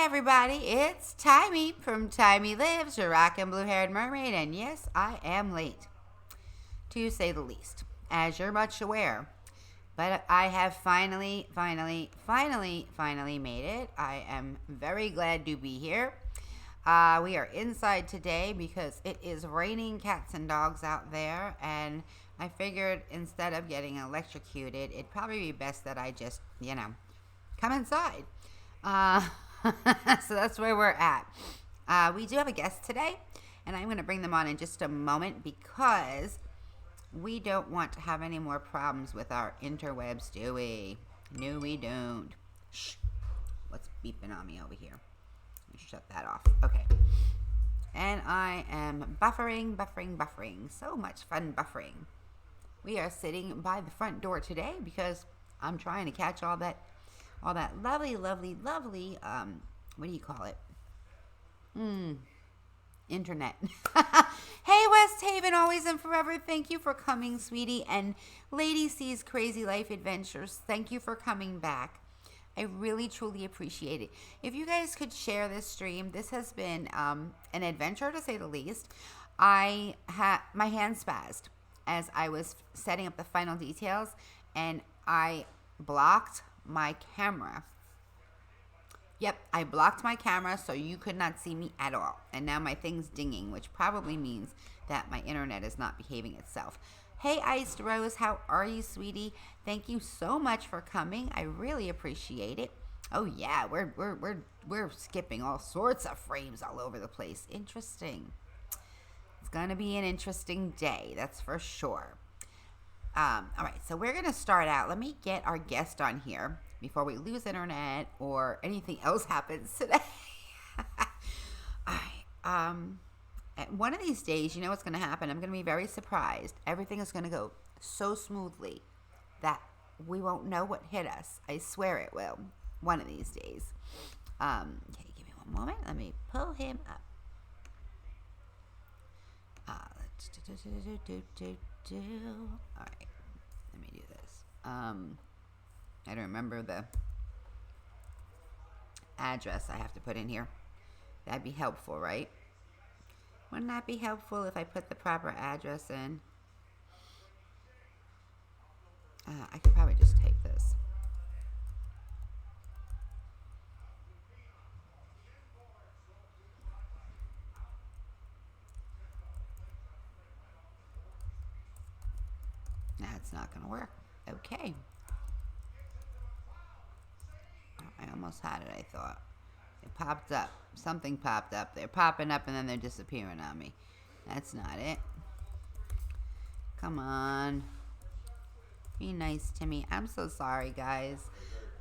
everybody, it's Timey from Timey Lives, your rockin' blue-haired mermaid, and yes, I am late, to say the least, as you're much aware. But I have finally made it. I am very glad to be here. We are inside today because it is raining cats and dogs out there, and I figured instead of getting electrocuted, it'd probably be best that I just, come inside. So that's where we're at. We do have a guest today, and I'm going to bring them on in just a moment because we don't want to have any more problems with our interwebs, do we? No, we don't. Shh. What's beeping on me over here? Let me shut that off. Okay. And I am buffering. So much fun buffering. We are sitting by the front door today because I'm trying to catch all that lovely, what do you call it? Internet. Hey, West Haven, always and forever. Thank you for coming, sweetie. And Lady C's Crazy Life Adventures, thank you for coming back. I really, truly appreciate it. If you guys could share this stream, this has been an adventure to say the least. My hand spazzed as I was setting up the final details, and I blocked my camera. Yep, I blocked my camera so you could not see me at all. And now my thing's dinging, which probably means that my internet is not behaving itself. Hey, Iced Rose, how are you, sweetie? Thank you so much for coming. I really appreciate it. Oh yeah, we're skipping all sorts of frames all over the place. Interesting. It's gonna be an interesting day, that's for sure. All right, so we're going to start out. Let me get our guest on here before we lose internet or anything else happens today. All right. One of these days, you know what's going to happen. I'm going to be very surprised. Everything is going to go so smoothly that we won't know what hit us. I swear it will. One of these days. Okay, give me one moment. Let me pull him up. All right, let me do this. I don't remember the address I have to put in here. That'd be helpful, right? Wouldn't that be helpful if I put the proper address in? I could probably just take this. That's not going to work. Okay. I almost had it, I thought. It popped up. Something popped up. They're popping up and then they're disappearing on me. That's not it. Come on. Be nice to me. I'm so sorry, guys.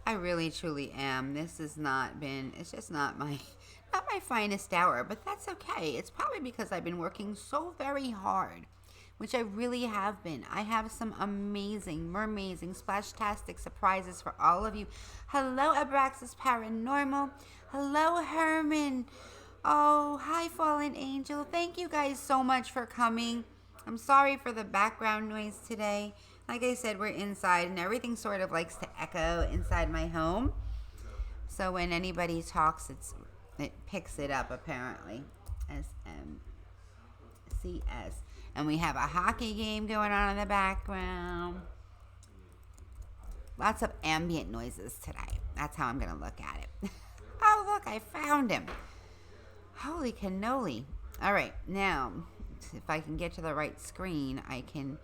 I really, truly am. This has not been, it's just not my finest hour, but that's okay. It's probably because I've been working so very hard, which I really have been. I have some amazing, splashtastic surprises for all of you. Hello, Abraxas Paranormal. Hello, Herman. Oh, hi, Fallen Angel. Thank you guys so much for coming. I'm sorry for the background noise today. Like I said, we're inside, and everything sort of likes to echo inside my home. So when anybody talks, it picks it up, apparently. SMCS. And we have a hockey game going on in the background. Lots of ambient noises today. That's how I'm going to look at it. Oh, look, I found him. Holy cannoli. All right, now, if I can get to the right screen, I can...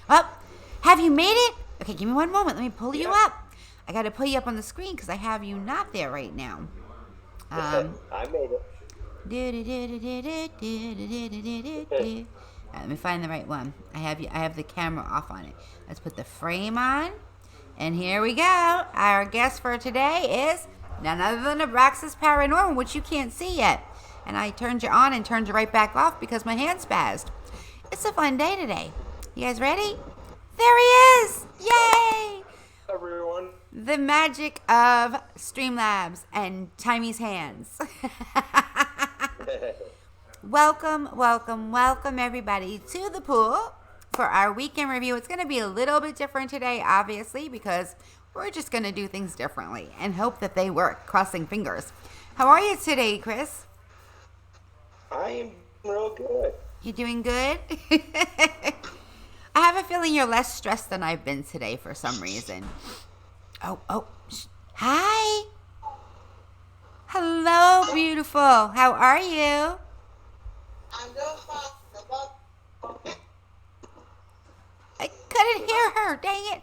Oh, have you made it? Okay, give me one moment. Let me pull you up. I got to pull you up on the screen because I have you not there right now. I made it. Let me find the right one. I have the camera off on it. Let's put the frame on. And here we go. Our guest for today is none other than Abraxas Paranormal, which you can't see yet. And I turned you on and turned you right back off because my hand spazzed. It's a fun day today. You guys ready? There he is! Yay! Everyone. The magic of Streamlabs and Timey's hands. Welcome everybody to the pool. for our weekend review. It's going to be a little bit different today, obviously, because we're just going to do things differently and hope that they work, crossing fingers. How are you today, Chris? I am real good. You doing good? I have a feeling you're less stressed than I've been today for some reason. Hi. Hello, beautiful. How are you? I'm doing fine. I couldn't hear her. Dang it.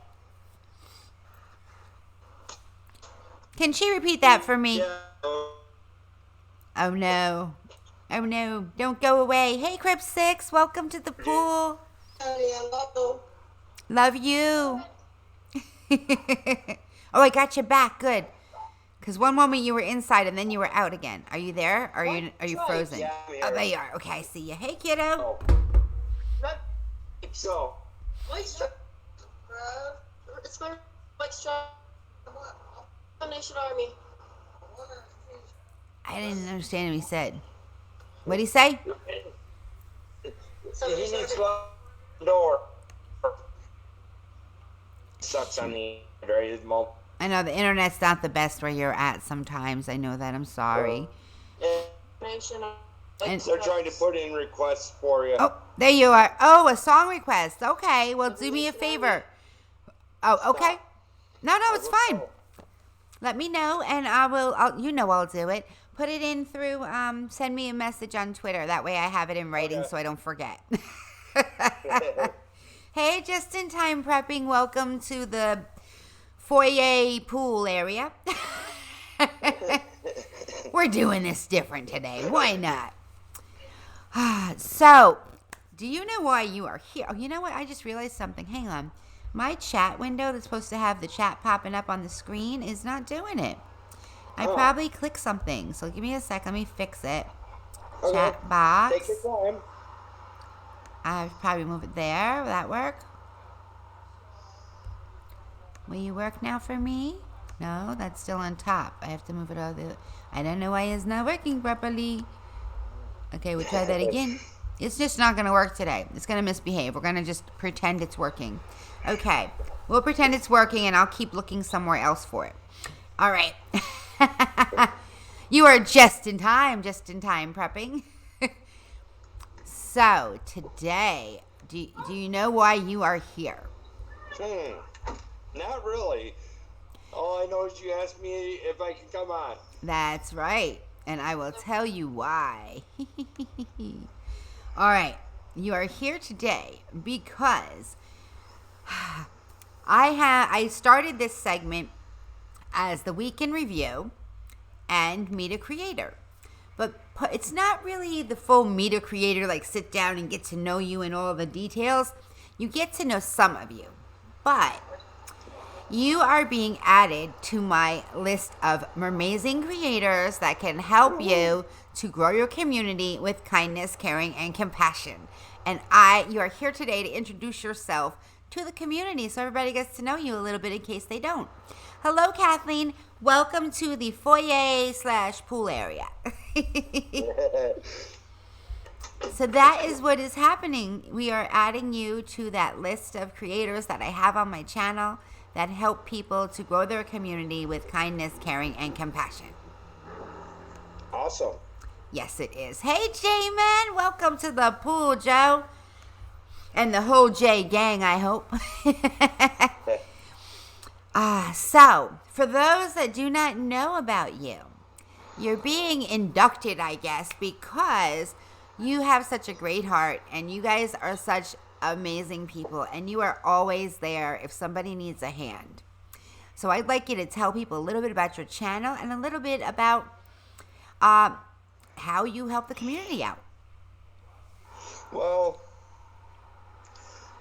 Can she repeat that for me? Yeah. Oh, no. Oh, no. Don't go away. Hey, Crib 6. Welcome to the pool. Hello. Love you. Oh, I got you back. Good. Because one moment you were inside and then you were out again. Are you there? Or are you frozen? Yeah, I'm here. Oh, there you are. Okay, I see you. Hey, kiddo. So, It's my Nation Army. I didn't understand what he said. What'd he say? he needs to lock the door. Sucks on the very moment. I know the internet's not the best where you're at sometimes. I know that. I'm sorry. Nation Army. And- They're trying to put in requests for you. Oh, there you are. Oh, a song request. Okay, well, do me a favor. Oh, okay. No, it's fine. Let me know, and I'll do it. Put it in through, send me a message on Twitter. That way I have it in writing so I don't forget. Hey, just in time prepping. Welcome to the foyer pool area. We're doing this different today. Why not? So, do you know why you are here? Oh, you know what? I just realized something. Hang on. My chat window that's supposed to have the chat popping up on the screen is not doing it. I probably clicked something. So give me a sec. Let me fix it. Okay. Chat box. Take your time. I probably move it there. Will that work? Will you work now for me? No, that's still on top. I have to move it over. I don't know why it's not working properly. Okay, we'll try that again. It's just not going to work today. It's going to misbehave. We're going to just pretend it's working. Okay, we'll pretend it's working, and I'll keep looking somewhere else for it. All right. You are just in time prepping. So, today, do you know why you are here? Not really. All I know is you asked me if I can come on. That's right. And I will tell you why. All right. You are here today because I started this segment as the Week in Review and Meet a Creator. But it's not really the full Meet a Creator, like sit down and get to know you in all the details. You get to know some of you. But you are being added to my list of amazing creators that can help you to grow your community with kindness, caring, and compassion. And you are here today to introduce yourself to the community so everybody gets to know you a little bit in case they don't. Hello, Kathleen. Welcome to the foyer/pool area. So that is what is happening. We are adding you to that list of creators that I have on my channel that help people to grow their community with kindness, caring, and compassion. Awesome. Yes, it is. Hey, J-Man. Welcome to the pool, Joe. And the whole J gang, I hope. So, for those that do not know about you, you're being inducted, I guess, because you have such a great heart and you guys are such amazing people and you are always there if somebody needs a hand. So I'd like you to tell people a little bit about your channel and a little bit about how you help the community out. Well,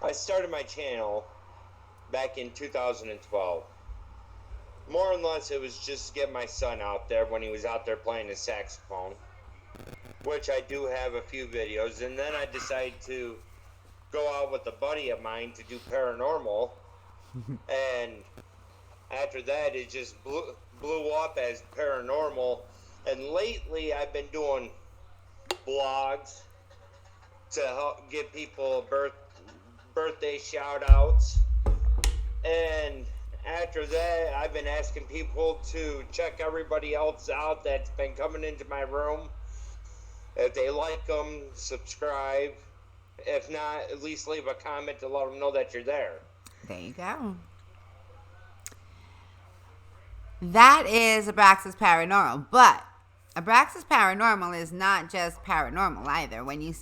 I started my channel back in 2012. More or less, it was just to get my son out there when he was out there playing his saxophone, which I do have a few videos. And then I decided to go out with a buddy of mine to do paranormal. And after that, it just blew up as paranormal. And lately, I've been doing blogs to help give people birth birthday shout outs. And after that, I've been asking people to check everybody else out that's been coming into my room. If they like them, subscribe. If not, at least leave a comment to let them know that you're there. There you go. That is Abraxas Paranormal, but Abraxas Paranormal is not just paranormal either. When he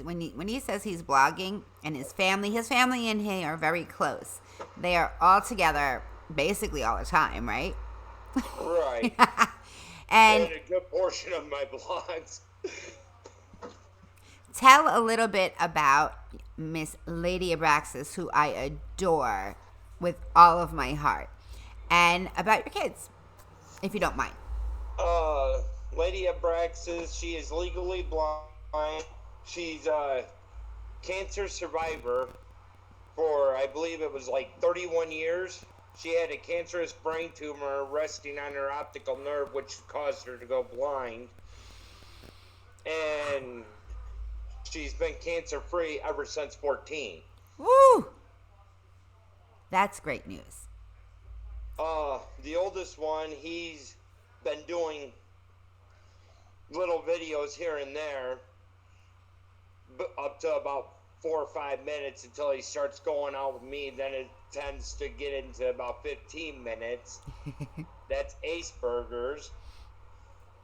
says he's blogging, and his family and he are very close. They are all together basically all the time, right? Right. And a good portion of my blogs. Tell a little bit about Miss Lady Abraxas, who I adore with all of my heart, and about your kids, if you don't mind. Lady Abraxas, she is legally blind. She's a cancer survivor for, I believe it was like 31 years. She had a cancerous brain tumor resting on her optical nerve, which caused her to go blind. And she's been cancer-free ever since 14. Woo! That's great news. The oldest one, he's been doing little videos here and there, up to about 4 or 5 minutes until he starts going out with me. Then it tends to get into about 15 minutes. That's Ace Burgers,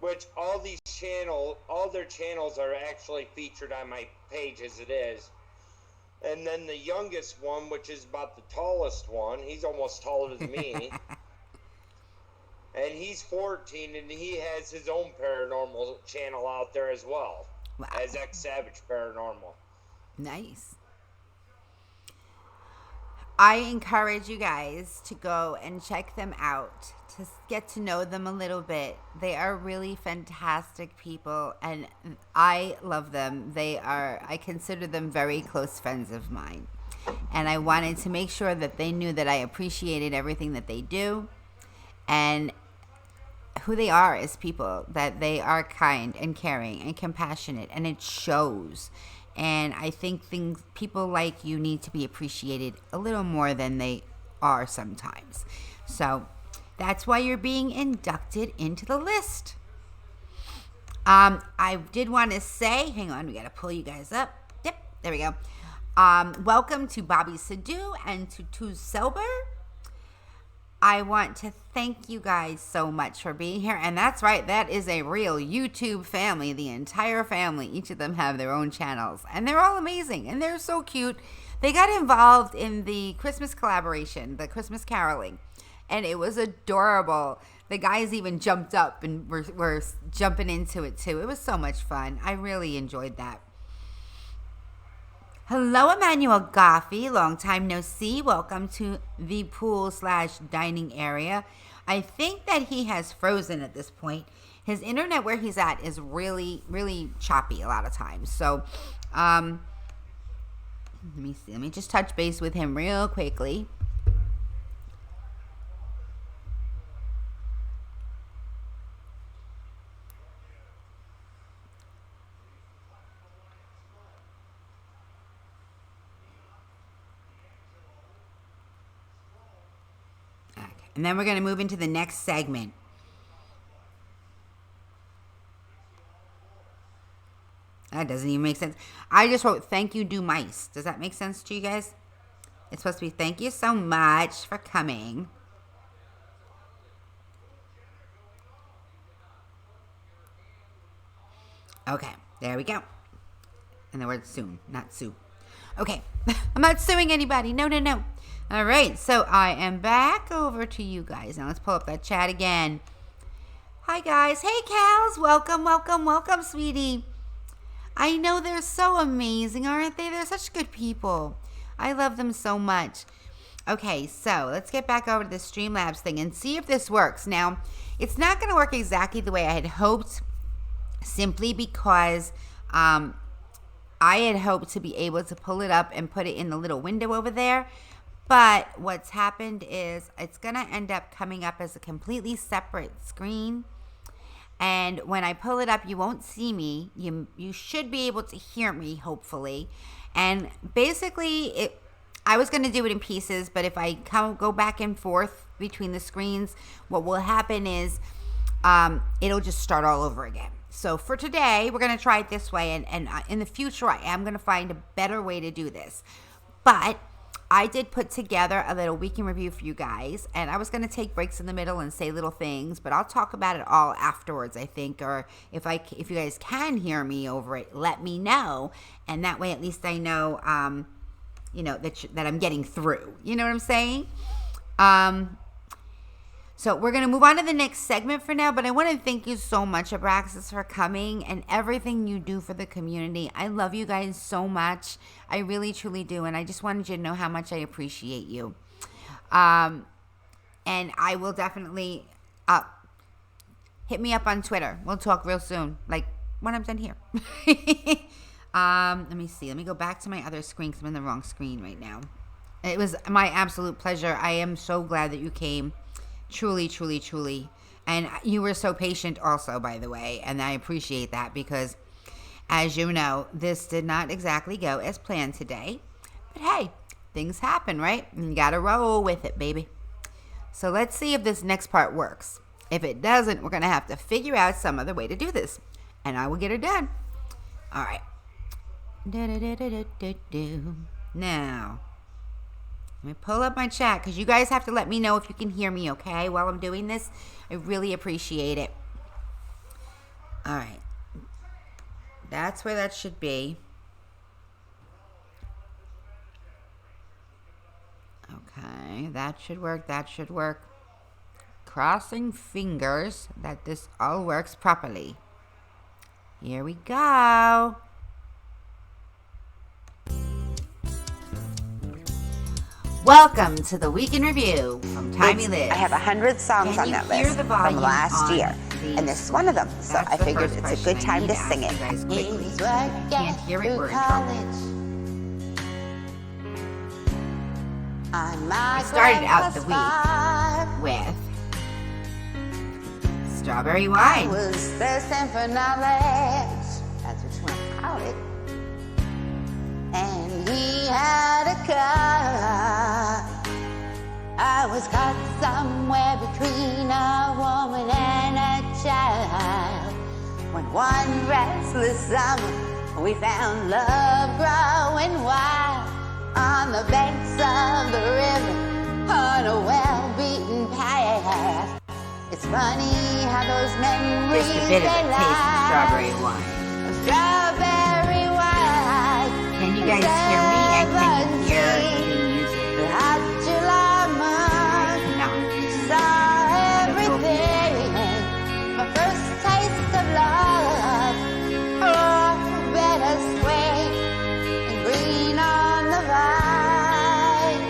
which all their channels are actually featured on my page as it is. And then the youngest one, which is about the tallest one, he's almost taller than me. And he's 14, and he has his own paranormal channel out there as well. Wow. As X Savage Paranormal. Nice. I encourage you guys to go and check them out, to get to know them a little bit. They are really fantastic people, and I love them. I consider them very close friends of mine. And I wanted to make sure that they knew that I appreciated everything that they do and who they are as people, that they are kind and caring and compassionate, and it shows. And I think people like you need to be appreciated a little more than they are sometimes. So that's why you're being inducted into the list. I did want to say, hang on, we got to pull you guys up. Yep, there we go. Welcome to Bobby Sadu and to Selber. I want to thank you guys so much for being here. And that's right, that is a real YouTube family, the entire family. Each of them have their own channels, and they're all amazing, and they're so cute. They got involved in the Christmas collaboration, the Christmas caroling, and it was adorable. The guys even jumped up and were jumping into it too. It was so much fun. I really enjoyed that. Hello, Emmanuel Goffey. Long time no see. Welcome to the pool/dining area. I think that he has frozen at this point. His internet where he's at is really, really choppy a lot of times. So, let me see. Let me just touch base with him real quickly. And then we're going to move into the next segment. That doesn't even make sense. I just wrote, thank you, do mice. Does that make sense to you guys? It's supposed to be, thank you so much for coming. Okay, there we go. And the word soon, not soup. Okay, I'm not suing anybody. No. All right, so I am back over to you guys. Now let's pull up that chat again. Hi, guys. Hey, Cals. Welcome, sweetie. I know they're so amazing, aren't they? They're such good people. I love them so much. Okay, so let's get back over to the Streamlabs thing and see if this works. Now, it's not going to work exactly the way I had hoped, simply because I had hoped to be able to pull it up and put it in the little window over there. But what's happened is it's going to end up coming up as a completely separate screen. And when I pull it up, you won't see me. You should be able to hear me, hopefully. And basically, I was going to do it in pieces, but if I go back and forth between the screens, what will happen is it'll just start all over again. So for today, we're going to try it this way, and in the future, I am going to find a better way to do this. But I did put together a little week in review for you guys, and I was going to take breaks in the middle and say little things, but I'll talk about it all afterwards, I think, or if you guys can hear me over it, let me know, and that way at least I know, that I'm getting through. You know what I'm saying? So we're going to move on to the next segment for now, but I want to thank you so much, Abraxas, for coming and everything you do for the community. I love you guys so much. I really, truly do, and I just wanted you to know how much I appreciate you. And I will definitely hit me up on Twitter. We'll talk real soon, like when I'm done here. Let me see. Let me go back to my other screen because I'm in the wrong screen right now. It was my absolute pleasure. I am so glad that you came. Truly, truly, truly. And you were so patient also, by the way. And I appreciate that because, as you know, this did not exactly go as planned today. But hey, things happen, right? And you got to roll with it, baby. So let's see if this next part works. If it doesn't, we're going to have to figure out some other way to do this. And I will get it done. All right. Now, let me pull up my chat because you guys have to let me know if you can hear me, okay, while I'm doing this. I really appreciate it. All right. That's where that should be. Okay, that should work. That should work. Crossing fingers that this all works properly. Here we go. Welcome to the Week in Review from Timey Lives. I have 100 songs on that list from last year, and this is one of them. So I figured it's a good time to sing it. Can't hear it, we're in trouble. We started out the week with Strawberry Wine. I was thirsting for knowledge. That's what you want to call it. And he had a car. I was caught somewhere between a woman and a child. When one restless summer we found love growing wild on the banks of the river on a well-beaten path. It's funny how those memories Just a bit of a taste of strawberry wine. Strawberry wine. Can you guys hear me? And can you hear the music? Hot July month. No. Saw everything. My first taste of love. Oh, bittersweet and green on the vine.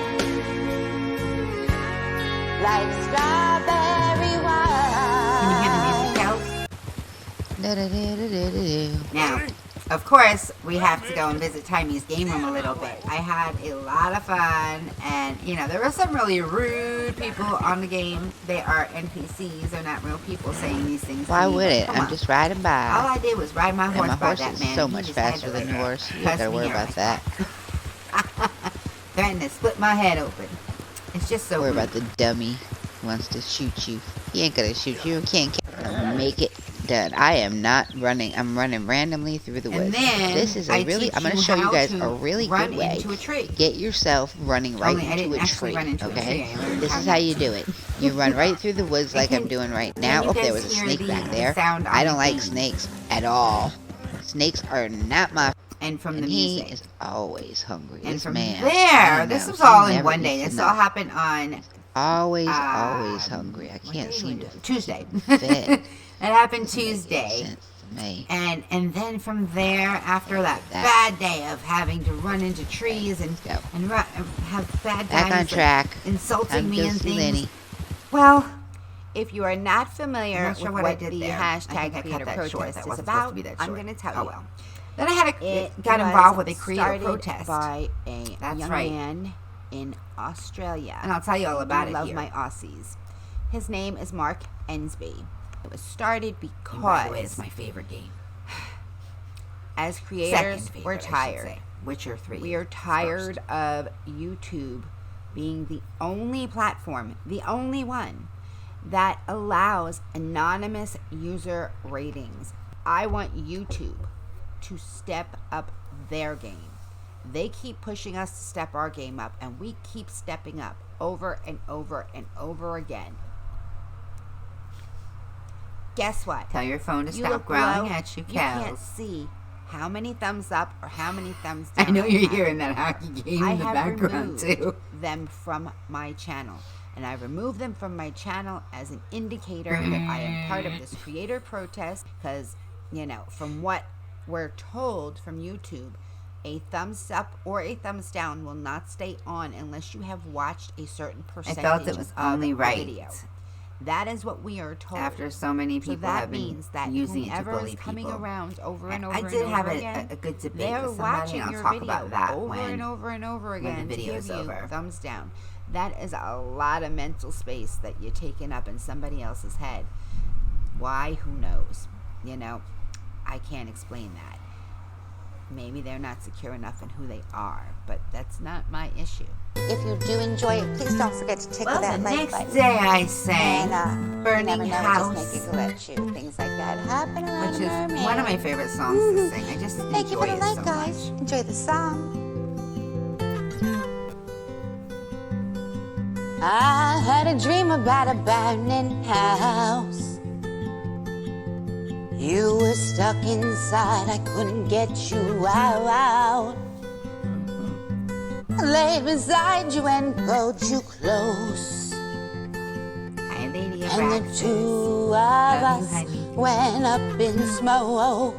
Like strawberry wine. Can you hear the music, Kels? Now, of course, we have to go and visit Timey's game room a little bit. I had a lot of fun, and, there were some really rude people on the game. They are NPCs. They're not real people saying these things. Why would it? I'm just riding by. All I did was ride my horse and my by horse that is man. so He much just had faster to, than yours. You cuss don't gotta me worry out about like that. Threatening to split my head open. It's just so Worry rude. about the dummy who wants to shoot you. He ain't gonna shoot you. Can't make it done. I am not running. I'm running randomly through the woods. And then This is I'm going to show you guys a really run good way. into a tree. Get yourself running right Only I into didn't a actually tree. run into a Okay? tree. I learned This how is not how you to. do it. You run right through the woods like I'm doing right now. you Oh, there guys was a hear snake the back there. sound on I don't the like thing? snakes at all. Snakes are not my. And from the And he music. is always hungry. And This from man. there, I this know, was he all in never one day. eats This all enough. happened on Always hungry. I can't seem to Tuesday. fit. It happened Doesn't make any Tuesday. sense to me. And then from there, after that That- bad day of having to run into trees and Let's go. have bad Back times on like track. insulting Time to me go and see things. Lenny. Well, If you are not familiar I'm not sure with what I what did the there. I hashtag think I cut creator that short. protest That is wasn't supposed about, to be that I'm short. going to tell Oh you. well. Then I had It got was involved with a creator started protest. by a That's young right. man in Australia. And I'll tell you all about I it love here. my Aussies. His name is Mark Ensby. It was started And by the way, because it's my favorite game. as Second creators, favorite, we're I should tired say. Witcher 3. We are tired of YouTube being the only platform, the only one that allows anonymous user ratings. I want YouTube to step up their game. They keep pushing us to step our game up, and we keep stepping up over and over and over again. Guess what? Tell your phone to You stop look growling below, at you, you can't cows. see how many thumbs up or how many thumbs down. I know you're have. hearing that hockey game I in the have background, removed too. them from my channel. And I remove them from my channel as an indicator that I am part of this creator protest. Because, you know, from what we're told from YouTube, a thumbs up or a thumbs down will not stay on unless you have watched a certain I percentage felt it was of only the right. video. That is what we are told. After so many So people that have been means that using it to whoever bully is coming people. around over and over I and did over have again, a good debate they're with somebody, watching and I'll your talk video about that over when and over and over again the to video's give you over. thumbs down. That is a lot of mental space that you're taking up in somebody else's head. Why? Who knows? You know, I can't explain that. Maybe they're not secure enough in who they are, but that's not my issue. If you do enjoy it, please don't forget to tickle Well, that the like next button. day I sang And you Burning never know, House, just make it glitch you. Things like that happen around which is a mermaid. one of my favorite songs to sing. I just Thank you enjoy for the it like, so guys. much. Enjoy the song. I had a dream about a burning house. You were stuck inside, I couldn't get you out. I laid beside you and pulled you close. Hi, Lady of And the Raxes. two of Love you, us honey. went up in smoke.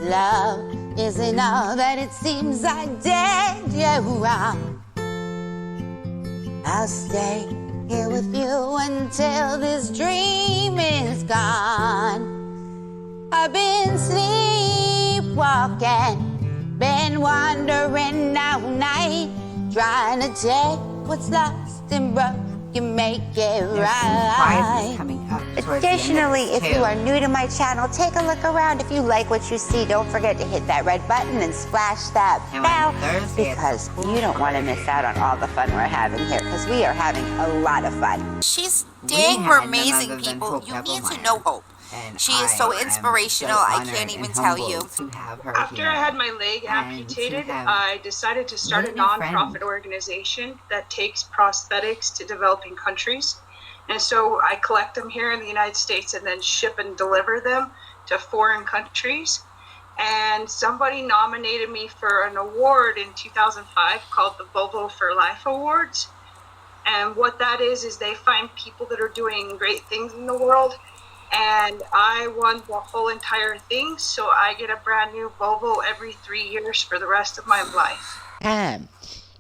Love isn't all that it seems. I did you wrong. I'll stay here with you until this dream is gone. I've been sleepwalking, been wandering all night, trying to take what's lost and broken, make it There's some right. prizes coming up towards the end of Additionally, this, if you too. are new to my channel, take a look around. If you like what you see, don't forget to hit that red button and splash that And bell, on Thursday, because you don't want to miss out on all the fun we're having here, because we are having a lot of fun. She's We dang had none amazing, other than people. Hope You need to Evelmeyer. know Hope. And She is so I am inspirational, so I honored can't even and tell you. humbled to have her After here. I had my leg And to amputated, have I decided to start a made a new friend. nonprofit organization that takes prosthetics to developing countries. And so I collect them here in the United States and then ship and deliver them to foreign countries. And somebody nominated me for an award in 2005 called the Volvo for Life Awards. And what that is they find people that are doing great things in the world. And I won the whole entire thing, so I get a brand new Volvo every 3 years for the rest of my life.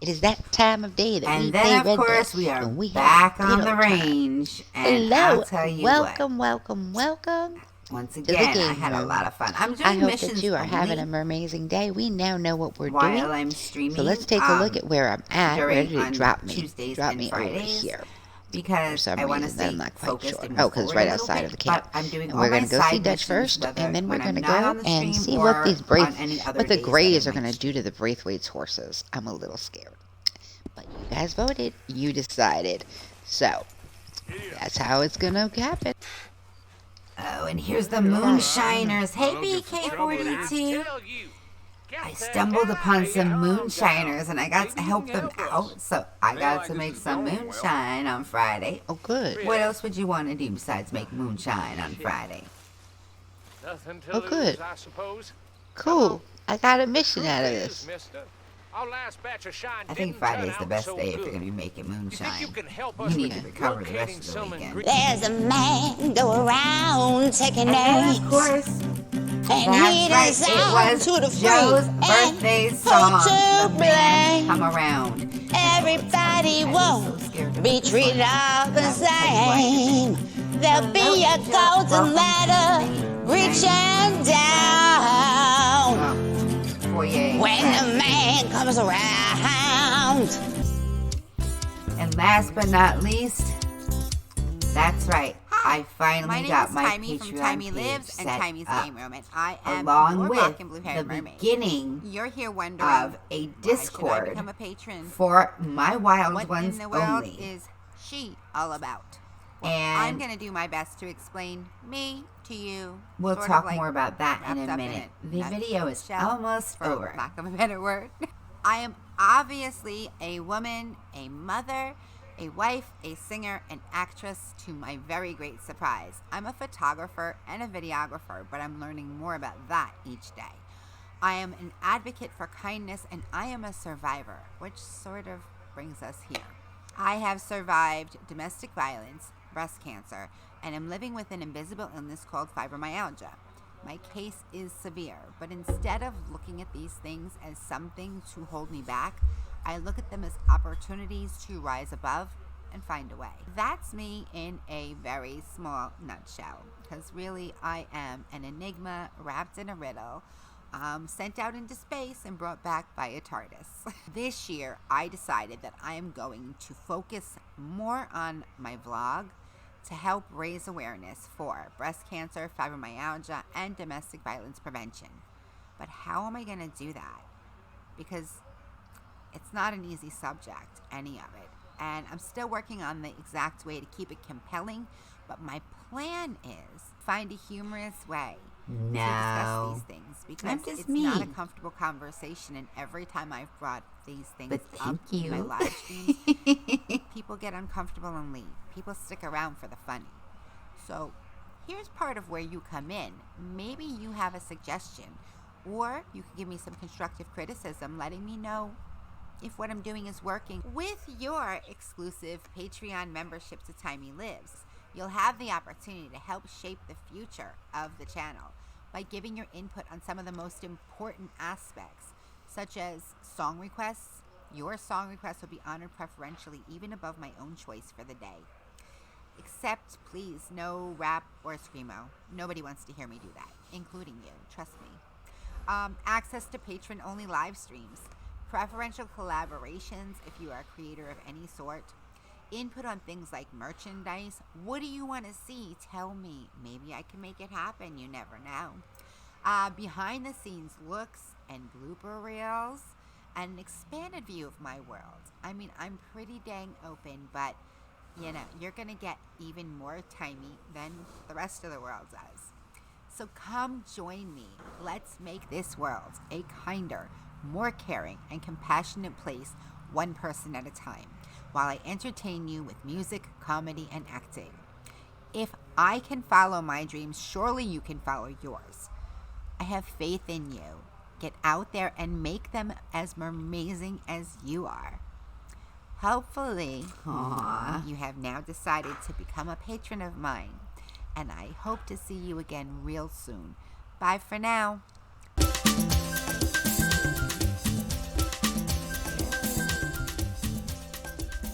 It is that time of day that we And play then, of Red course, Dead, we are and we have back on little the time. range. And Hello, I'll tell you welcome, what. welcome. Once the again, I game had a room. lot of fun. I'm doing I hope missions that you are only having an amazing day. We now know what we're while doing. I'm streaming. So let's take a look at where I'm at. Where during did it on drop me? Tuesdays Drop and me over Fridays. here. For Because some I want to reason that stay I'm not quite focused sure. and Oh, move because forward right a little outside bit, of the camp. but I'm doing And all we're my going to go side see Dutch missions, first, whether and then we're when going to I'm not go on the and stream see what or these on any other what the days that Grays I are going might to do to the Braithwaite's horses. I'm a little scared. But you guys voted. You decided. So, that's how it's going to happen. Oh, and here's the moonshiners. Hey, BK42. I stumbled upon some moonshiners, and I got to help them out. So I got to make some moonshine on Friday. Oh, good. What else would you want to do besides make moonshine on Friday? Nothing to Oh, lose, good. I suppose. Cool. I got a mission out of Truth this. is, mister, our last batch of shine I think didn't Friday turn is the out best so day if good. you're going to be making You think moonshine. you can help You us need with to recover the locating rest of the some weekend. ingredients? There's a man go around taking And then, names, of course, and he that's right, it designed to the was Joe's free birthday and song, to The Man blame. Come Around. And Everybody I was won't so scared to be put this treated on. all the And I will tell you what. same. There'll be a golden ladder reaching down Foyer. when the man comes around. And last but not least, that's right. I finally my name got is my Timey from Patreon Timey page Lives and set Timey's up, Game Room, and I am along your with rock and the blue-haired mermaid. beginning You're here wondering of a why should I Discord become a patron? for my wild What ones in the world only. is she all about? Well, And I'm going to do my best to explain me to you. we'll sort of talk like more about that in wrapped a up minute. a The video is nutshell, almost for over. lack of a better word. I am obviously a woman, a mother, a wife, a singer, an actress, to my very great surprise. I'm a photographer and a videographer, but I'm learning more about that each day. I am an advocate for kindness, and I am a survivor, which sort of brings us here. I have survived domestic violence, breast cancer, and am living with an invisible illness called fibromyalgia. My case is severe, but instead of looking at these things as something to hold me back, I look at them as opportunities to rise above and find a way. That's me in a very small nutshell, because really I am an enigma wrapped in a riddle, sent out into space and brought back by a TARDIS. This year, I decided that I am going to focus more on my vlog to help raise awareness for breast cancer, fibromyalgia, and domestic violence prevention. But how am I going to do that? Because it's not an easy subject, any of it. And I'm still working on the exact way to keep it compelling, but my plan is find a humorous way to discuss these things, because it's not a comfortable conversation, and every time I've brought these things up in my live streams, people get uncomfortable and leave. People stick around for the funny. So here's part of where you come in. Maybe you have a suggestion, or you can give me some constructive criticism, letting me know if what I'm doing is working. With your exclusive Patreon membership to Timey Lives, you'll have the opportunity to help shape the future of the channel by giving your input on some of the most important aspects, such as song requests. Your song requests will be honored preferentially, even above my own choice for the day. Except, please, no rap or screamo. Nobody wants to hear me do that, including you. Trust me. Access to patron-only live streams. Preferential collaborations if you are a creator of any sort. Input on things like merchandise. What do you want to see? Tell me. Maybe I can make it happen. You never know. Behind the scenes looks and blooper reels, and an expanded view of my world. I mean, I'm pretty dang open, but you know, you're going to get even more Timey than the rest of the world does. So come join me. Let's make this world a kinder, more caring, and compassionate place, one person at a time, while I entertain you with music, comedy, and acting. If I can follow my dreams, surely you can follow yours. I have faith in you. Get out there and make them as amazing as you are. Hopefully, you have now decided to become a patron of mine, and I hope to see you again real soon. Bye for now.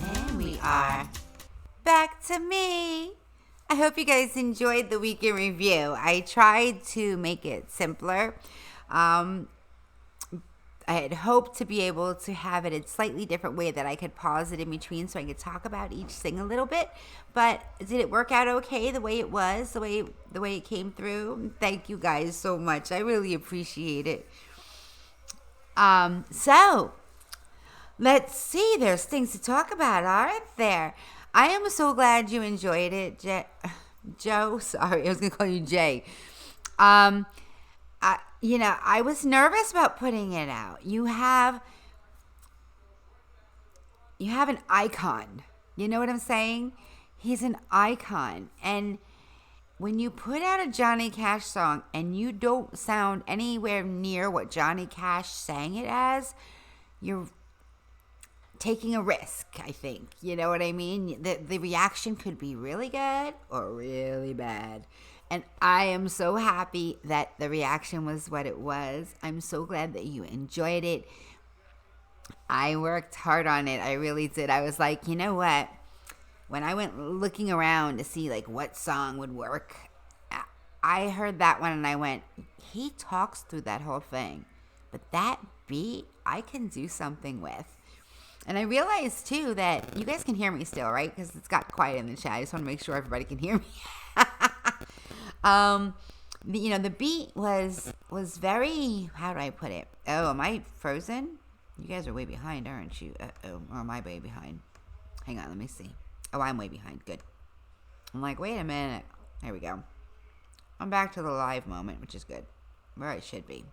And we are back to me. I hope you guys enjoyed the week in review. I tried to make it simpler. I had hoped to be able to have it a slightly different way that I could pause it in between so I could talk about each thing a little bit. But did it work out okay the way it was, the way it came through? Thank you guys so much. I really appreciate it. So let's see. There's things to talk about, aren't there? I am so glad you enjoyed it, Joe. Sorry, I was gonna call you Jay. I was nervous about putting it out. You have an icon. You know what I'm saying? He's an icon. And when you put out a Johnny Cash song and you don't sound anywhere near what Johnny Cash sang it as, you're taking a risk, I think. You know what I mean? The reaction could be really good or really bad. And I am so happy that the reaction was what it was. I'm so glad that you enjoyed it. I worked hard on it. I really did. I was like, you know what? When I went looking around to see like what song would work, I heard that one and I went, he talks through that whole thing. But that beat, I can do something with. And I realized, too, that you guys can hear me still, right? Because it's got quiet in the chat. I just want to make sure everybody can hear me. The beat was very, how do I put it? Oh, am I frozen? You guys are way behind, aren't you? Or am I way behind? Hang on, let me see. Oh, I'm way behind. Good. I'm like, wait a minute. There we go. I'm back to the live moment, which is good. Where I should be.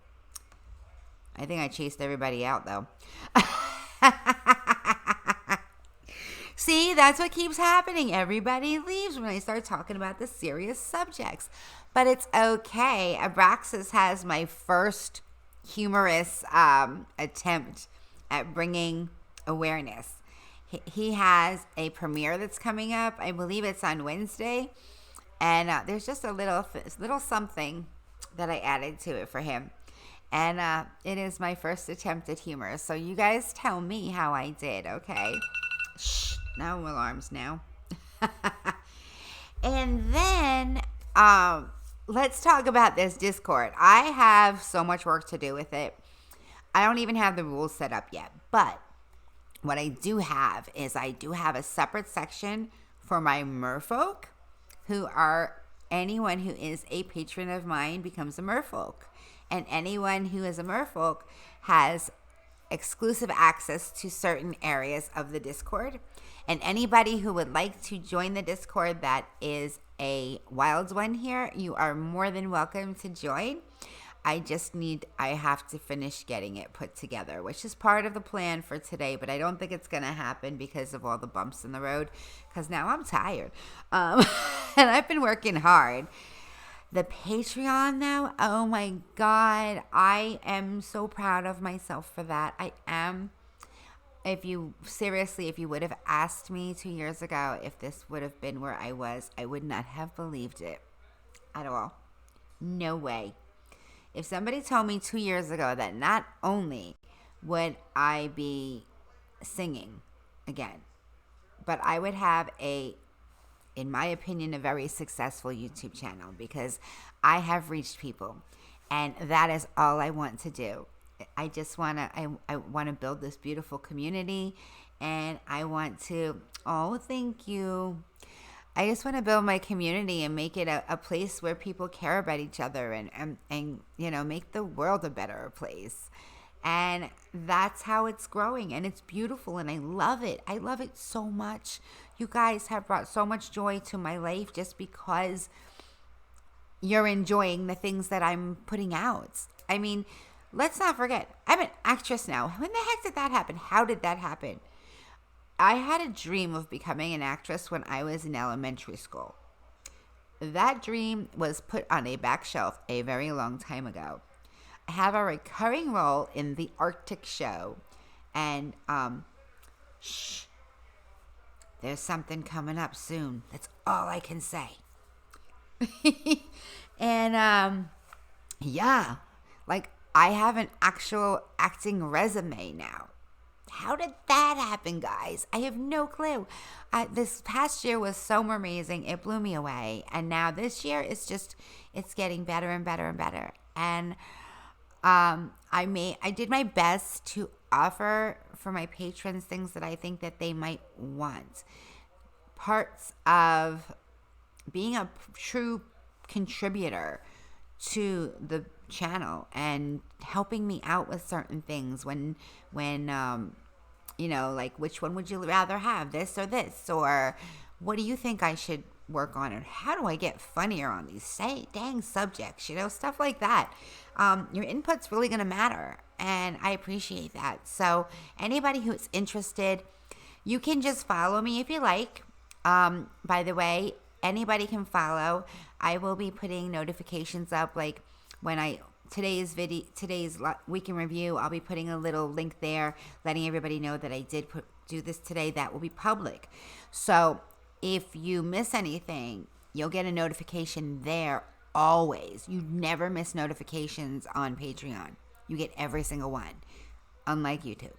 I think I chased everybody out, though. See, that's what keeps happening. Everybody leaves when I start talking about the serious subjects. But it's okay. Abraxas has my first humorous attempt at bringing awareness. He has a premiere that's coming up. I believe it's on Wednesday. And there's just a little something that I added to it for him. And it is my first attempt at humor. So you guys tell me how I did, okay? Shh, no alarms now. And then let's talk about this Discord. I have so much work to do with it. I don't even have the rules set up yet. But what I do have is I do have a separate section for my merfolk, who are anyone who is a patron of mine becomes a merfolk. And anyone who is a merfolk has exclusive access to certain areas of the Discord. And anybody who would like to join the Discord that is a wild one here, you are more than welcome to join. I have to finish getting it put together, which is part of the plan for today, but I don't think it's going to happen because of all the bumps in the road, because now I'm tired. And I've been working hard. The Patreon, though, oh my God, I am so proud of myself for that. I am. If you would have asked me 2 years ago if this would have been where I was, I would not have believed it at all. No way. If somebody told me 2 years ago that not only would I be singing again, but I would have in my opinion, a very successful YouTube channel, because I have reached people, and that is all I want to do. I just want to build this beautiful community, and I want to, thank you. I just want to build my community and make it a place where people care about each other and make the world a better place. And that's how it's growing, and it's beautiful, and I love it. I love it so much. You guys have brought so much joy to my life just because you're enjoying the things that I'm putting out. I mean, let's not forget, I'm an actress now. When the heck did that happen? How did that happen? I had a dream of becoming an actress when I was in elementary school. That dream was put on a back shelf a very long time ago. I have a recurring role in the Arctic show, and there's something coming up soon. That's all I can say. And yeah, like I have an actual acting resume now. How did that happen, guys? I have no clue. This past year was so amazing. It blew me away. And now this year it's getting better and better and better. And I did my best to offer for my patrons things that I think that they might want. Parts of being a true contributor to the channel and helping me out with certain things when like, which one would you rather have, this or this, or what do you think I should work on, and how do I get funnier on these dang subjects, stuff like that. Your input's really going to matter, and I appreciate that. So anybody who's interested, you can just follow me if you like. By the way, anybody can follow. I will be putting notifications up, like when today's week in review, I'll be putting a little link there letting everybody know that I did do this today. That will be public. So if you miss anything, you'll get a notification there always. You never miss notifications on Patreon. You get every single one, unlike YouTube.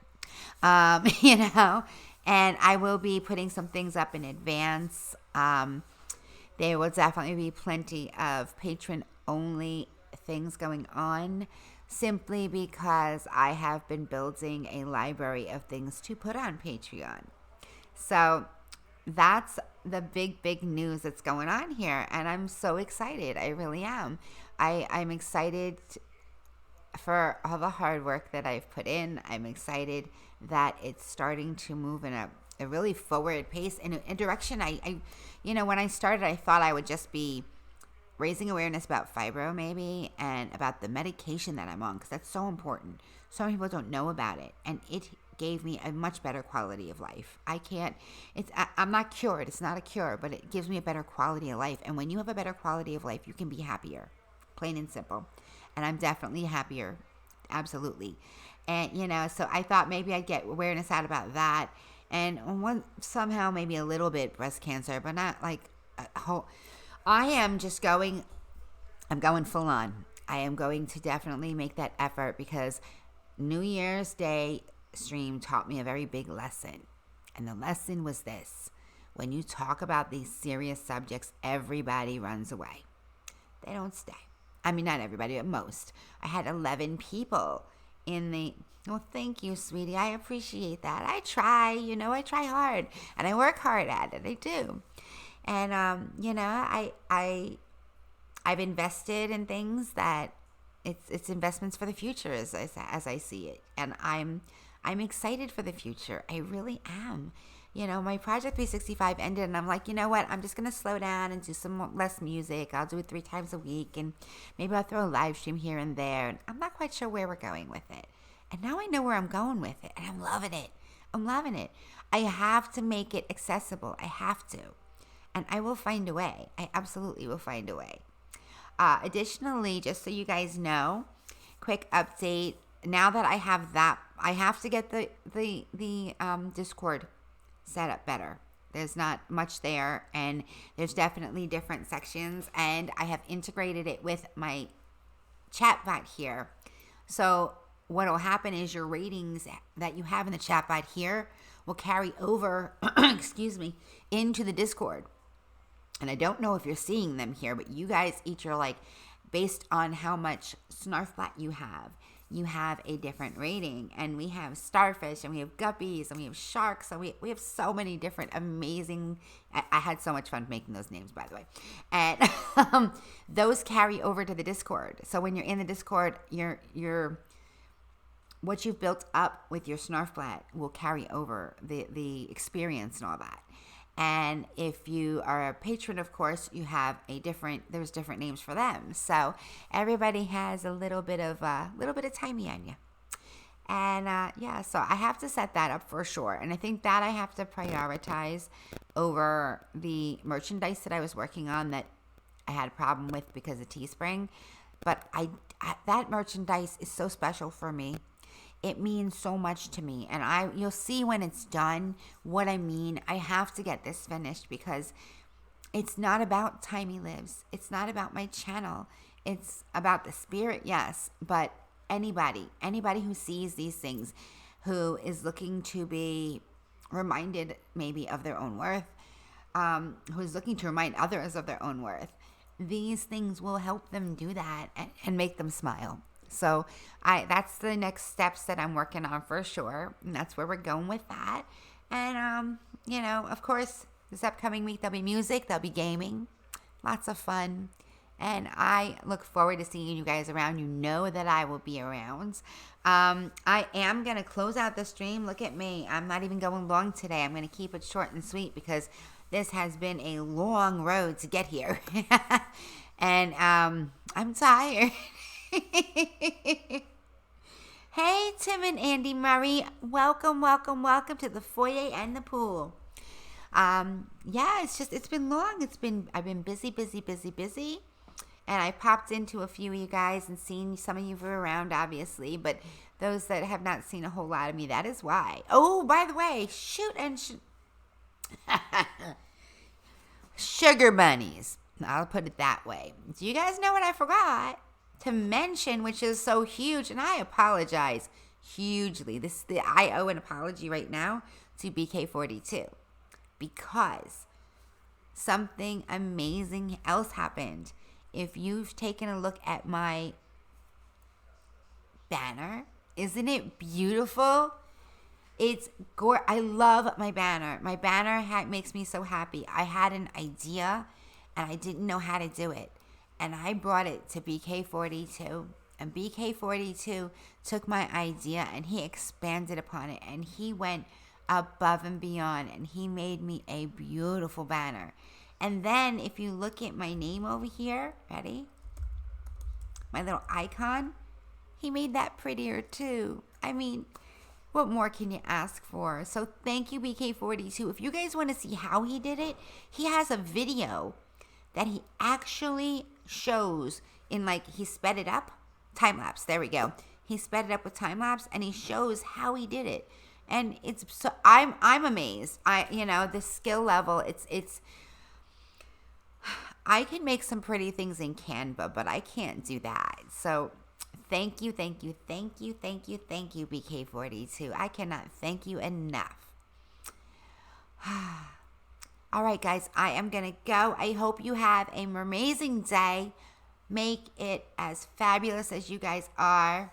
And I will be putting some things up in advance. There will definitely be plenty of patron-only things going on. simply because I have been building a library of things to put on Patreon. So that's the big news that's going on here, and I'm so excited. I really am. I'm excited for all the hard work that I've put in. I'm excited that it's starting to move in a really forward pace in a direction. I when I started, I thought I would just be raising awareness about fibro maybe, and about the medication that I'm on, because that's so important. So many people don't know about it, and it gave me a much better quality of life. I'm not cured. It's not a cure, but it gives me a better quality of life. And when you have a better quality of life, you can be happier, plain and simple. And I'm definitely happier, absolutely. And so I thought maybe I'd get awareness out about that, and somehow maybe a little bit breast cancer, but not like a whole. I'm going full on. I am going to definitely make that effort, because New Year's Day stream taught me a very big lesson. And the lesson was this: when you talk about these serious subjects, everybody runs away. They don't stay. I mean, not everybody, but most. I had 11 people in the... Well, thank you, sweetie. I appreciate that. I try, I try hard, and I work hard at it. I do. And, I've invested in things that it's investments for the future as I see it. And I'm excited for the future. I really am. My Project 365 ended, and I'm like, you know what? I'm just going to slow down and do some less music. I'll do it 3 times a week, and maybe I'll throw a live stream here and there. And I'm not quite sure where we're going with it. And now I know where I'm going with it, and I'm loving it. I'm loving it. I have to make it accessible. I have to. And I will find a way. I absolutely will find a way. Additionally, just so you guys know, quick update. Now that I have that, I have to get the Discord set up better. There's not much there, and there's definitely different sections, and I have integrated it with my chat bot here. So what will happen is your ratings that you have in the chat bot here will carry over, into the Discord. And I don't know if you're seeing them here, but you guys each are like, based on how much Snarfblat you have a different rating. And we have starfish, and we have guppies, and we have sharks, and we have so many different amazing... I had so much fun making those names, by the way. And those carry over to the Discord. So when you're in the Discord, you're what you've built up with your Snarfblat will carry over the experience and all that. And if you are a patron, of course, you have there's different names for them. So everybody has a little bit of Timey on you. And so I have to set that up for sure. And I think that I have to prioritize over the merchandise that I was working on that I had a problem with because of Teespring. But that merchandise is so special for me. It means so much to me, and you'll see when it's done what I mean. I have to get this finished, because it's not about Timey Lives. It's not about my channel. It's about the spirit, yes, but anybody who sees these things, who is looking to be reminded maybe of their own worth, who is looking to remind others of their own worth, these things will help them do that and make them smile. So that's the next steps that I'm working on for sure. And that's where we're going with that. And, of course, this upcoming week, there'll be music, there'll be gaming, lots of fun. And I look forward to seeing you guys around. You know that I will be around. I am going to close out the stream. Look at me. I'm not even going long today. I'm going to keep it short and sweet, because this has been a long road to get here. And I'm tired. Hey, Tim and Andy Murray, welcome to the foyer and the pool. It's been long. I've been busy, and I popped into a few of you guys and seen some of you around, obviously, but those that have not seen a whole lot of me, that is why. Oh, by the way, sugar bunnies. I'll put it that way. Do you guys know what I forgot to mention, which is so huge, and I apologize hugely. I owe an apology right now to BK42, because something amazing else happened. If you've taken a look at my banner? Isn't it beautiful? It's I love my banner. My banner makes me so happy. I had an idea and I didn't know how to do it. And I brought it to BK42. And BK42 took my idea and he expanded upon it. And he went above and beyond. And he made me a beautiful banner. And then if you look at my name over here, ready? My little icon, he made that prettier too. I mean, what more can you ask for? So thank you, BK42. If you guys want to see how he did it, he has a video that he actually shows in, like, he sped it up. Time lapse. There we go. He sped it up with time lapse and he shows how he did it. And it's so I'm amazed. The skill level, it's I can make some pretty things in Canva, but I can't do that. So thank you, BK42. I cannot thank you enough. All right, guys, I am going to go. I hope you have an amazing day. Make it as fabulous as you guys are.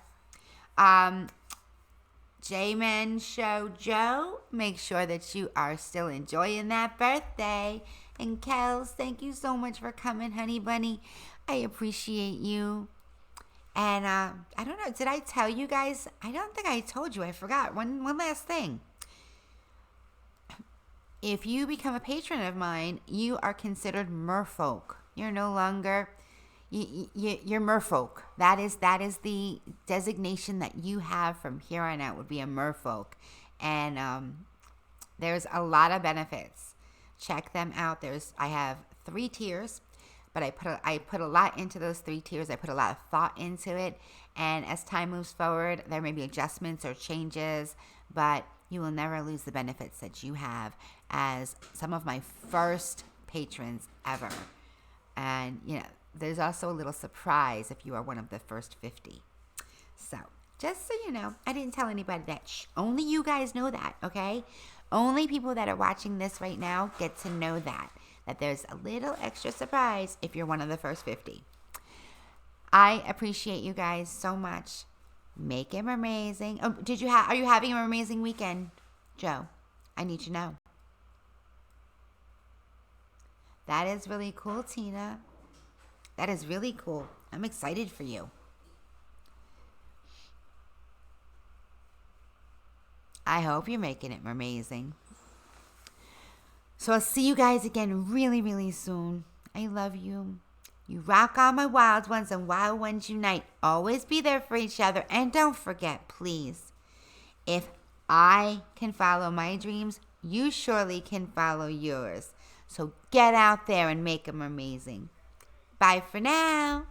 J-Man Show Joe, make sure that you are still enjoying that birthday. And Kels, thank you so much for coming, honey bunny. I appreciate you. And I don't know, did I tell you guys? I don't think I told you. I forgot. One last thing. If you become a patron of mine, you are considered merfolk. You're no longer, you're merfolk. That is the designation that you have from here on out, would be a merfolk. And there's a lot of benefits. Check them out. I have 3 tiers, but I put a lot into those 3 tiers. I put a lot of thought into it. And as time moves forward, there may be adjustments or changes, but you will never lose the benefits that you have as some of my first patrons ever. And, there's also a little surprise if you are one of the first 50. So, just so you know, I didn't tell anybody that. Only you guys know that, okay? Only people that are watching this right now get to know that there's a little extra surprise if you're one of the first 50. I appreciate you guys so much. Make him amazing. Oh, are you having an amazing weekend, Joe? I need to know. That is really cool, Tina. That is really cool. I'm excited for you. I hope you're making it amazing. So I'll see you guys again really, really soon. I love you. You rock on, my wild ones, and wild ones unite. Always be there for each other. And don't forget, please, if I can follow my dreams, you surely can follow yours. So get out there and make them amazing. Bye for now.